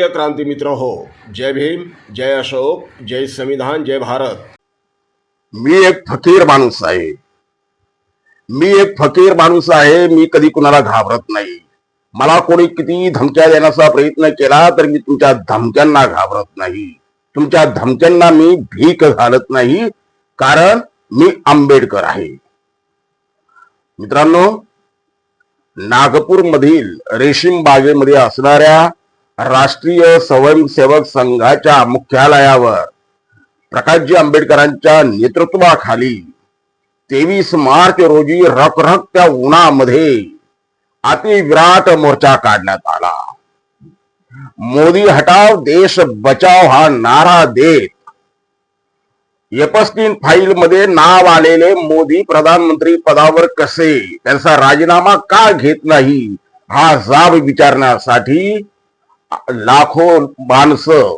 प्रिय क्रांती मित्र हो, जय भीम, जय अशोक, जय संविधान, जय भारत. मी एक फकीर माणूस आहे. मी कधी कुणाला घाबरत नाही. मला कोणी किती धमक्या देण्याचा प्रयत्न केला तर मी तुमच्या धमक्यांना घाबरत नाही. तुमच्या धमक्यांना मी भीक घालत नाही, कारण मी आंबेडकर आहे. मित्रांनो, नागपूर मधील रेशीम बागेमध्ये असणाऱ्या राष्ट्रीय स्वयंसेवक संघाच्या मुख्यालयावर प्रकाशजी आंबेडकरांच्या नेतृत्वाखाली 23 मार्च रोजी रखरखत्या उन्हामध्ये अतिविराट मोर्चा काढण्यात आला. मोदी हटाव देश बचाव हा नारा देत एपस्टीन फाईल मध्ये नाव आलेले मोदी प्रधानमंत्री पदावर कसे, त्यांचा राजीनामा का घेत नाही, हा जाब विचारण्यासाठी लाखो माणसं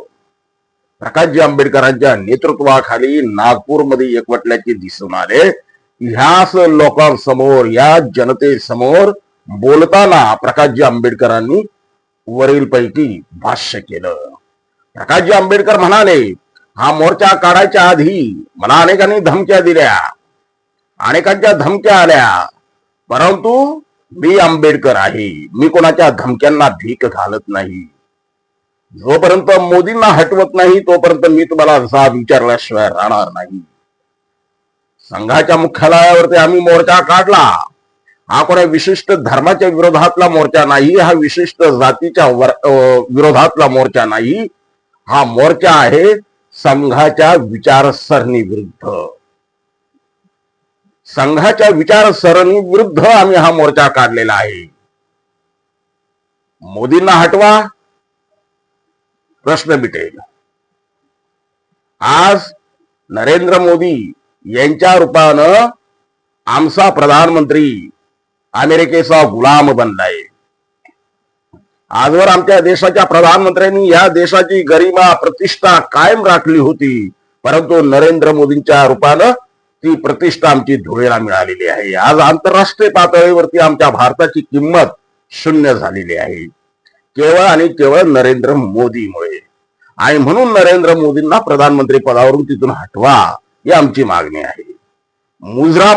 प्रकाशजी आंबेडकरांच्या नेतृत्वाखाली नागपूरमध्ये एकवटल्याचे दिसून आले. ह्याच लोकांसमोर, या जनतेसमोर बोलताना प्रकाशजी आंबेडकरांनी वरीलपैकी भाष्य केलं. प्रकाशजी आंबेडकर म्हणाले, हा मोर्चा काढायच्या आधी मला अनेकांनी धमक्या दिल्या, अनेकांच्या धमक्या आल्या, परंतु मी आंबेडकर आहे. मी कोणाच्या धमक्यांना भीक घालत नाही. जोपर्यंत मोदींना हटवत नाही तोपर्यंत मी तुम्हाला जाब विचारल्याशिवाय राहणार नाही. संघाच्या मुख्यालयावरती आम्ही मोर्चा काढला. हा कोणा विशिष्ट धर्माच्या विरोधातला मोर्चा नाही, हा विशिष्ट जातीच्या विरोधातला मोर्चा नाही. हा मोर्चा आहे संघाच्या विचारसरणी विरुद्ध. संघाच्या विचारसरणी विरुद्ध आम्ही हा मोर्चा काढलेला आहे. मोदींना हटवा, प्रश्न मिटेल. आज नरेंद्र मोदी यांच्या रूपानं आमचा प्रधानमंत्री अमेरिकेचा गुलाम बनलाय. आजवर आमच्या देशाच्या प्रधानमंत्र्यांनी या देशाची गरिमा प्रतिष्ठा कायम राखली होती, परंतु नरेंद्र मोदींच्या रूपानं ती प्रतिष्ठा आमची धुळेला मिळालेली आहे. आज आंतरराष्ट्रीय पातळीवरती आमच्या भारताची किंमत शून्य झालेली आहे, केवळ आणि केवळ नरेंद्र मोदीमुळे. आणि म्हणून नरेंद्र मोदींना प्रधानमंत्री पदावरून तिथून हटवा, ही आमची मागणी आहे. मुजरा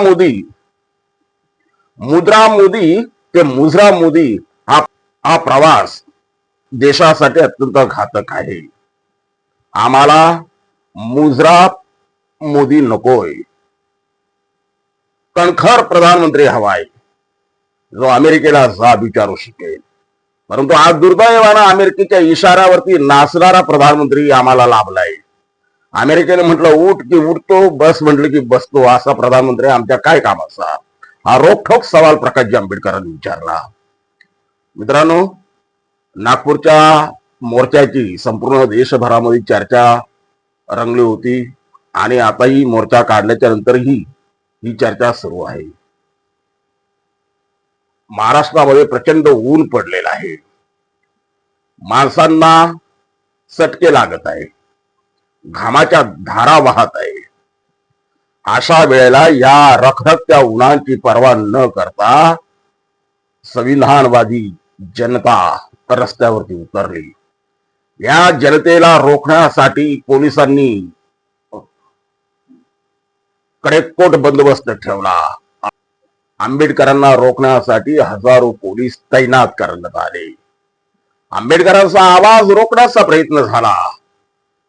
मोदी हा प्रवास देशासाठी अत्यंत घातक आहे. आम्हाला मुजरा मोदी नकोय. कणखर प्रधानमंत्री हवाय, जो अमेरिकेला जाब विचारू शकेल. परंतु आज दुर्दैवानं अमेरिकेच्या इशाऱ्यावरती नाचणारा प्रधानमंत्री आम्हाला लाभलाय. अमेरिकेने म्हटलं उठ की उठतो, बस म्हटलं की बसतो, असा प्रधानमंत्री आमच्या काय कामाचा, हा रोखठोक सवाल प्रकाशजी आंबेडकरांनी विचारला. मित्रांनो, नागपूरच्या मोर्चाची संपूर्ण देशभरामध्ये चर्चा रंगली होती आणि आताही मोर्चा काढल्याच्या नंतरही ही चर्चा सुरू आहे. महाराष्ट्रामध्ये प्रचंड ऊन पडलेलं आहे. माणसांना चटके लागत आहे, घामाच्या धारा वाहत आहे. अशा वेळेला या रखरखत्या उन्हाची पर्वा न करता संविधानवादी जनता रस्त्यावरती उतरली. या जनतेला रोखण्यासाठी पोलिसांनी कडेकोट बंदोबस्त ठेवला. आंबेडकरांना रोखण्यासाठी हजारो पोलीस तैनात करण्यात आले. आंबेडकरांचा आवाज रोखण्याचा प्रयत्न झाला,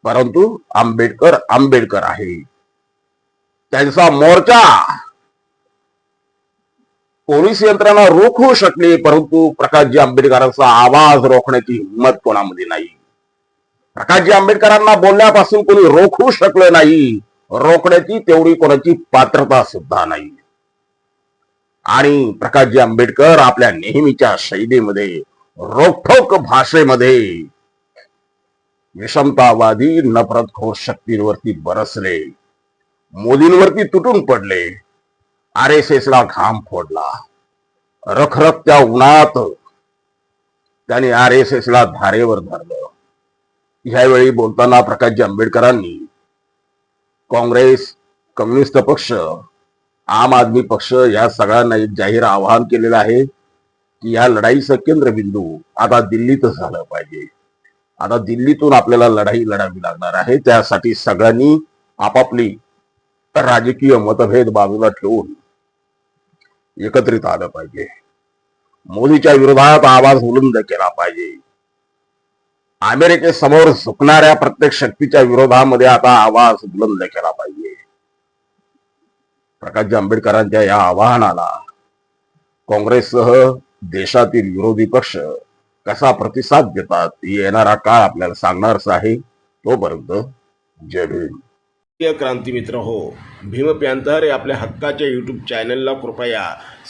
परंतु आंबेडकर आहे. त्यांचा मोर्चा पोलीस यंत्रणा रोखू शकली, परंतु प्रकाशजी आंबेडकरांचा आवाज रोखण्याची हिंमत कोणामध्ये नाही. प्रकाशजी आंबेडकरांना बोलण्यापासून कोणी रोखू शकलं नाही, रोखण्याची तेवढी कोणाची पात्रता सुद्धा नाही. आणि प्रकाशजी आंबेडकर आपल्या नेहमीच्या शैलीमध्ये, रोखठोक भाषेमध्ये विषमतावादी नफरतखोर शक्तींवरती बरसले, मोदींवरती तुटून पडले, RSS ला घाम फोडला. रखरखत्या उन्हात त्यांनी RSS ला धारेवर धरलं. ह्यावेळी बोलताना प्रकाशजी आंबेडकरांनी काँग्रेस, कम्युनिस्ट पक्ष, आम आदमी पक्ष या सगळ्यांना एक जाहीर आवाहन केलेलं आहे की या लढाईचं केंद्रबिंदू आता दिल्लीतच झालं पाहिजे. आता दिल्लीतून आपल्याला लढाई लढावी लागणार आहे. त्यासाठी सगळ्यांनी आपापली राजकीय मतभेद बाजूला ठेवून एकत्रित आलं पाहिजे. मोदीच्या विरोधात आवाज बुलंद केला पाहिजे. अमेरिकेसमोर झुकणाऱ्या प्रत्येक शक्तीच्या विरोधामध्ये आता आवाज बुलंद केला पाहिजे. प्रकाश आंबेडकरांच्या या आवाहनाला काँग्रेससह देशातील विरोधी पक्ष कसा प्रतिसाद देतात येणारा काळ आपल्याला सांगणारच आहे. तोपर्यंत जय भीम. क्रांती मित्र हो, भीम पॅंथर या आपल्या हक्काच्या यूट्यूब चॅनलला कृपया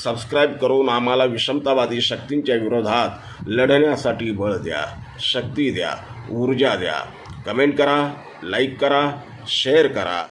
सबस्क्राईब करून आम्हाला विषमतावादी शक्तींच्या विरोधात लढण्यासाठी बळ द्या, शक्ती द्या, ऊर्जा द्या. कमेंट करा, लाईक करा, शेअर करा.